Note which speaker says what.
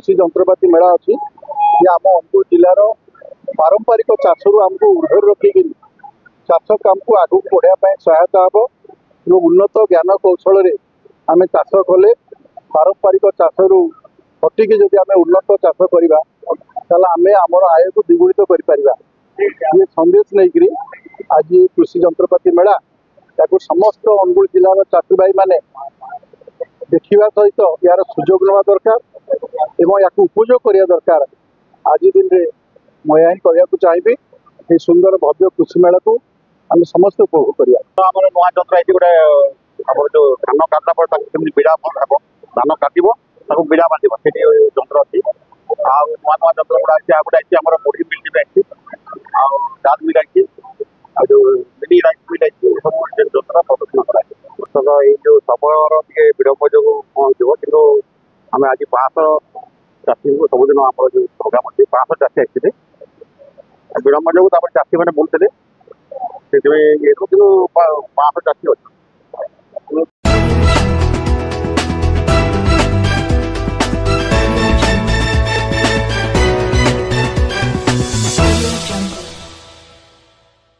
Speaker 1: कृषि जंत्रपाति मेला अच्छी ये आम अनुगुल जिलार पारंपरिक चाषर आमको ऊर्धर रखिक चाष काम को आगू बढ़ाया सहायता हम उन्नत ज्ञान कौशल आम चाष कले पारंपरिक चाषर हटिक जदि आम उन्नत चाष करवा आम आमर आय को द्विगुणित कर ये संदेश नहीं आज कृषि जंत्रपाति मेला या समस्त अनुगुल जिलार चाषी भाई माने देखा सहित यार सुजोग ना दरकार एवं या उपयोग करने दरकार। आज दिन में मैं यही कहना चाहिए ये सुंदर भव्य कृषि मेला को आम समस्त उपभोग करा।
Speaker 2: आम नुआ जंत्र है गोटे आम जो धान काटला पर बिड़ा धान काटव बिड़ा बांध से जंत्र अच्छी नुआ नुआ जंत्र गुड़ा अच्छी गोटे आम मुढ़ी मिल भी अच्छी डाल मिल अच्छी जो मिनी राइस मिल अच्छी सब जंत्र प्रदर्शन कराए ये जो समयर टे विलंब जो कि आम आज 500 चाषी को सबुदिन आम जो प्रोग्राम अच्छे 500 चाषी आसते विलंब जो चाषी मैंने बुलते से 500 चाषी अच्छे।